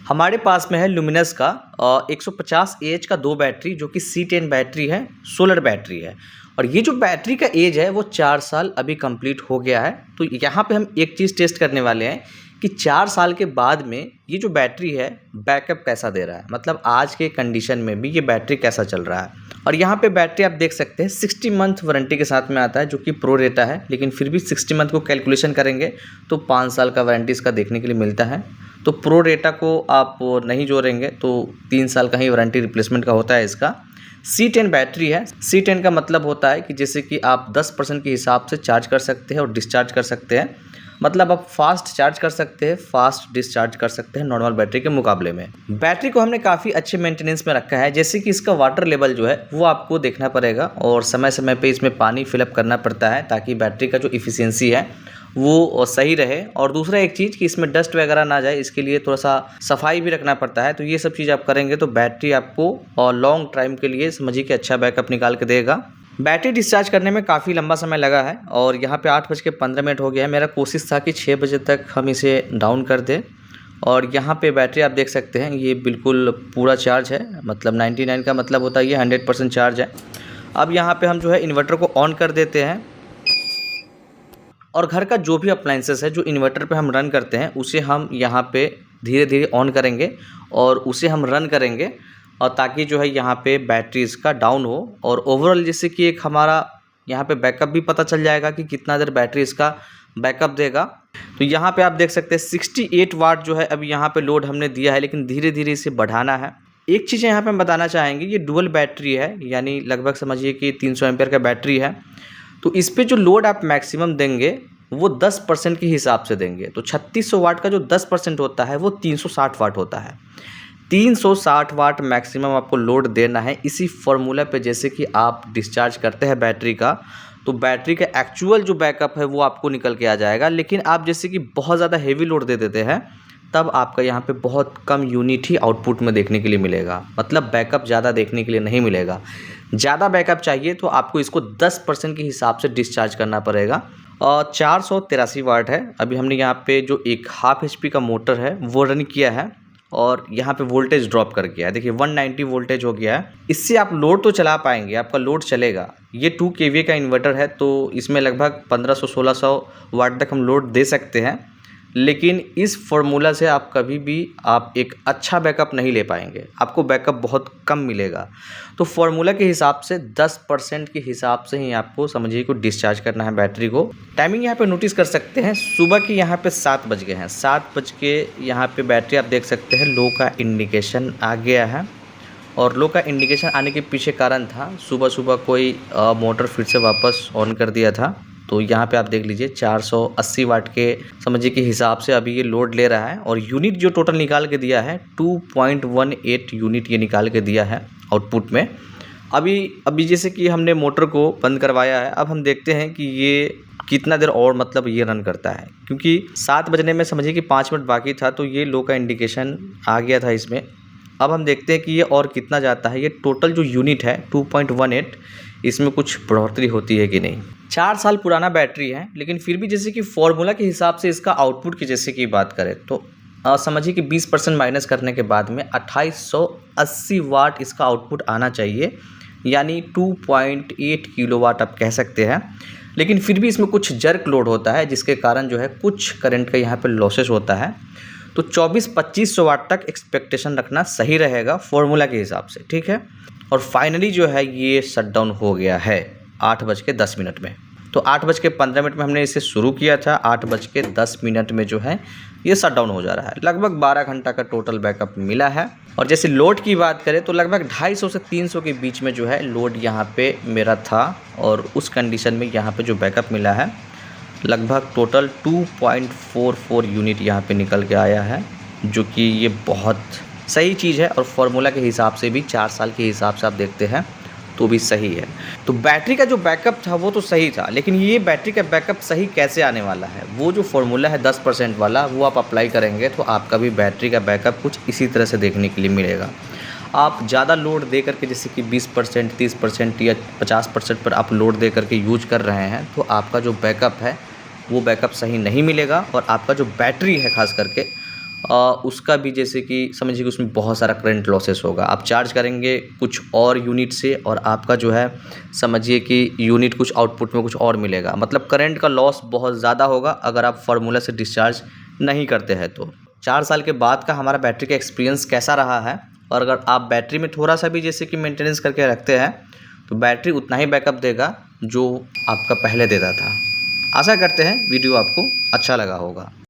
हमारे पास में है लुमिनस का 150 एएच का 2 बैटरी जो कि C10 बैटरी है, सोलर बैटरी है। और ये जो बैटरी का एज है वो 4 साल अभी कंप्लीट हो गया है। तो यहाँ पे हम एक चीज़ टेस्ट करने वाले हैं कि 4 साल के बाद में ये जो बैटरी है बैकअप कैसा दे रहा है, मतलब आज के कंडीशन में भी ये बैटरी कैसा चल रहा है। और यहाँ पे बैटरी आप देख सकते हैं 60 मंथ वारंटी के साथ में आता है जो कि प्रो रेटा है, लेकिन फिर भी 60 मंथ को कैलकुलेशन करेंगे तो 5 साल का वारंटी इसका देखने के लिए मिलता है। तो प्रो रेटा को आप नहीं जोड़ेंगे तो 3 साल का ही वारंटी रिप्लेसमेंट का होता है इसका। C10 बैटरी है। C10 का मतलब होता है कि जैसे कि आप 10% के हिसाब से चार्ज कर सकते हैं और डिस्चार्ज कर सकते हैं, मतलब आप फास्ट चार्ज कर सकते हैं, फास्ट डिस्चार्ज कर सकते हैं नॉर्मल बैटरी के मुकाबले में। बैटरी को हमने काफ़ी अच्छे मेंटेनेंस में रखा है, जैसे कि इसका वाटर लेवल जो है वो आपको देखना पड़ेगा और समय समय पे इसमें पानी फिलअप करना पड़ता है ताकि बैटरी का जो इफ़िशियंसी है वो सही रहे। और दूसरा एक चीज़ कि इसमें डस्ट वगैरह ना जाए, इसके लिए थोड़ा सा सफाई भी रखना पड़ता है। तो ये सब चीज़ आप करेंगे तो बैटरी आपको और लॉन्ग टाइम के लिए समझिए कि अच्छा बैकअप निकाल के देगा। बैटरी डिस्चार्ज करने में काफ़ी लंबा समय लगा है और यहाँ पे 8:15 हो गया है। मेरा कोशिश था कि 6 बजे तक हम इसे डाउन कर दें। और यहाँ पे बैटरी आप देख सकते हैं ये बिल्कुल पूरा चार्ज है, मतलब 99 का मतलब होता है ये 100% चार्ज है। अब यहाँ पे हम जो है इन्वर्टर को ऑन कर देते हैं और घर का जो भी अप्लाइंसेस है जो इन्वर्टर पे हम रन करते हैं उसे हम यहाँ पे धीरे धीरे ऑन करेंगे और उसे हम रन करेंगे, और ताकि जो है यहाँ पे बैटरी इसका डाउन हो और ओवरऑल जैसे कि एक हमारा यहाँ पे बैकअप भी पता चल जाएगा कि कितना देर बैटरी इसका बैकअप देगा। तो यहाँ पे आप देख सकते हैं 68 वाट जो है अभी यहाँ पे लोड हमने दिया है, लेकिन धीरे धीरे इसे बढ़ाना है। एक चीज़ यहाँ पे हम बताना चाहेंगे, ये डुअल बैटरी है, यानी लगभग समझिए कि 300 एम्पियर का बैटरी है। तो इस पे जो लोड आप मैक्सिमम देंगे वो 10% के हिसाब से देंगे। तो 3600 वाट का जो 10% होता है वो 360 वाट होता है। 360 वाट मैक्सिमम आपको लोड देना है इसी फॉर्मूला पे। जैसे कि आप डिस्चार्ज करते हैं बैटरी का तो बैटरी का एक्चुअल जो बैकअप है वो आपको निकल के आ जाएगा। लेकिन आप जैसे कि बहुत ज़्यादा हेवी लोड दे देते हैं तब आपका यहाँ पे बहुत कम यूनिट ही आउटपुट में देखने के लिए मिलेगा, मतलब बैकअप ज़्यादा देखने के लिए नहीं मिलेगा। ज़्यादा बैकअप चाहिए तो आपको इसको 10% के हिसाब से डिस्चार्ज करना पड़ेगा। और 483 वाट है। अभी हमने यहाँ पे जो एक हाफ HP का मोटर है वो रन किया है और यहाँ पे वोल्टेज ड्रॉप कर गया है, देखिए 190 वोल्टेज हो गया है। इससे आप लोड तो चला पाएंगे, आपका लोड चलेगा। ये 2 kVA का इन्वर्टर है तो इसमें लगभग 1500-1600 वाट तक हम लोड दे सकते हैं, लेकिन इस फॉर्मूला से आप कभी भी आप एक अच्छा बैकअप नहीं ले पाएंगे, आपको बैकअप बहुत कम मिलेगा। तो फॉर्मूला के हिसाब से 10% के हिसाब से ही आपको समझिए को डिस्चार्ज करना है बैटरी को। टाइमिंग यहाँ पे नोटिस कर सकते हैं, सुबह के यहाँ पे 7 बज गए हैं। 7 बज के यहाँ पे बैटरी आप देख सकते हैं लो का इंडिकेशन आ गया है। और लो का इंडिकेशन आने के पीछे कारण था सुबह सुबह कोई मोटर फिर से वापस ऑन कर दिया था। तो यहाँ पे आप देख लीजिए 480 वाट के समझिए कि हिसाब से अभी ये लोड ले रहा है। और यूनिट जो टोटल निकाल के दिया है 2.18 यूनिट ये निकाल के दिया है आउटपुट में। अभी जैसे कि हमने मोटर को बंद करवाया है, अब हम देखते हैं कि ये कितना देर और मतलब ये रन करता है, क्योंकि 7 बजने में समझिए कि 5 मिनट बाकी था तो ये लो का इंडिकेशन आ गया था इसमें। अब हम देखते हैं कि ये और कितना जाता है। ये टोटल जो यूनिट है 2.18, इसमें कुछ बढ़ोतरी होती है कि नहीं। 4 साल पुराना बैटरी है, लेकिन फिर भी जैसे कि फॉर्मूला के हिसाब से इसका आउटपुट की जैसे कि बात करें तो समझिए कि 20% माइनस करने के बाद में 2880 वाट इसका आउटपुट आना चाहिए, यानी 2.8 किलोवाट आप कह सकते हैं। लेकिन फिर भी इसमें कुछ जर्क लोड होता है जिसके कारण जो है कुछ करंट का यहाँ पर लॉसेस होता है। तो 2400-2500 वाट तक एक्सपेक्टेशन रखना सही रहेगा फॉर्मूला के हिसाब से, ठीक है। और फाइनली जो है ये शट डाउन हो गया है 8:10 में। तो 8:15 में हमने इसे शुरू किया था, 8:10 में जो है ये शट डाउन हो जा रहा है। लगभग 12 घंटा का टोटल बैकअप मिला है। और जैसे लोड की बात करें तो लगभग 250 से 300 के बीच में जो है लोड यहाँ पे मेरा था, और उस कंडीशन में यहाँ पे जो बैकअप मिला है लगभग टोटल 2.44 यूनिट यहाँ पे निकल के आया है, जो कि ये बहुत सही चीज़ है। और फार्मूला के हिसाब से भी 4 साल के हिसाब से आप देखते हैं तो भी सही है। तो बैटरी का जो बैकअप था वो तो सही था, लेकिन ये बैटरी का बैकअप सही कैसे आने वाला है, वो जो फार्मूला है 10% वाला वो आप अप्लाई करेंगे तो आपका भी बैटरी का बैकअप कुछ इसी तरह से देखने के लिए मिलेगा। आप ज़्यादा लोड दे करके जैसे कि 20%, 30% या 50% पर आप लोड दे करके यूज कर रहे हैं तो आपका जो बैकअप है वो बैकअप सही नहीं मिलेगा, और आपका जो बैटरी है खास करके उसका भी जैसे कि समझिए कि उसमें बहुत सारा करंट लॉसेस होगा। आप चार्ज करेंगे कुछ और यूनिट से और आपका जो है समझिए कि यूनिट कुछ आउटपुट में कुछ और मिलेगा, मतलब करंट का लॉस बहुत ज़्यादा होगा अगर आप फार्मूला से डिस्चार्ज नहीं करते हैं तो। 4 साल के बाद का हमारा बैटरी का एक्सपीरियंस कैसा रहा है, और अगर आप बैटरी में थोड़ा सा भी जैसे कि मेंटेनेंस करके रखते हैं तो बैटरी उतना ही बैकअप देगा जो आपका पहले देता था। आशा करते हैं वीडियो आपको अच्छा लगा होगा।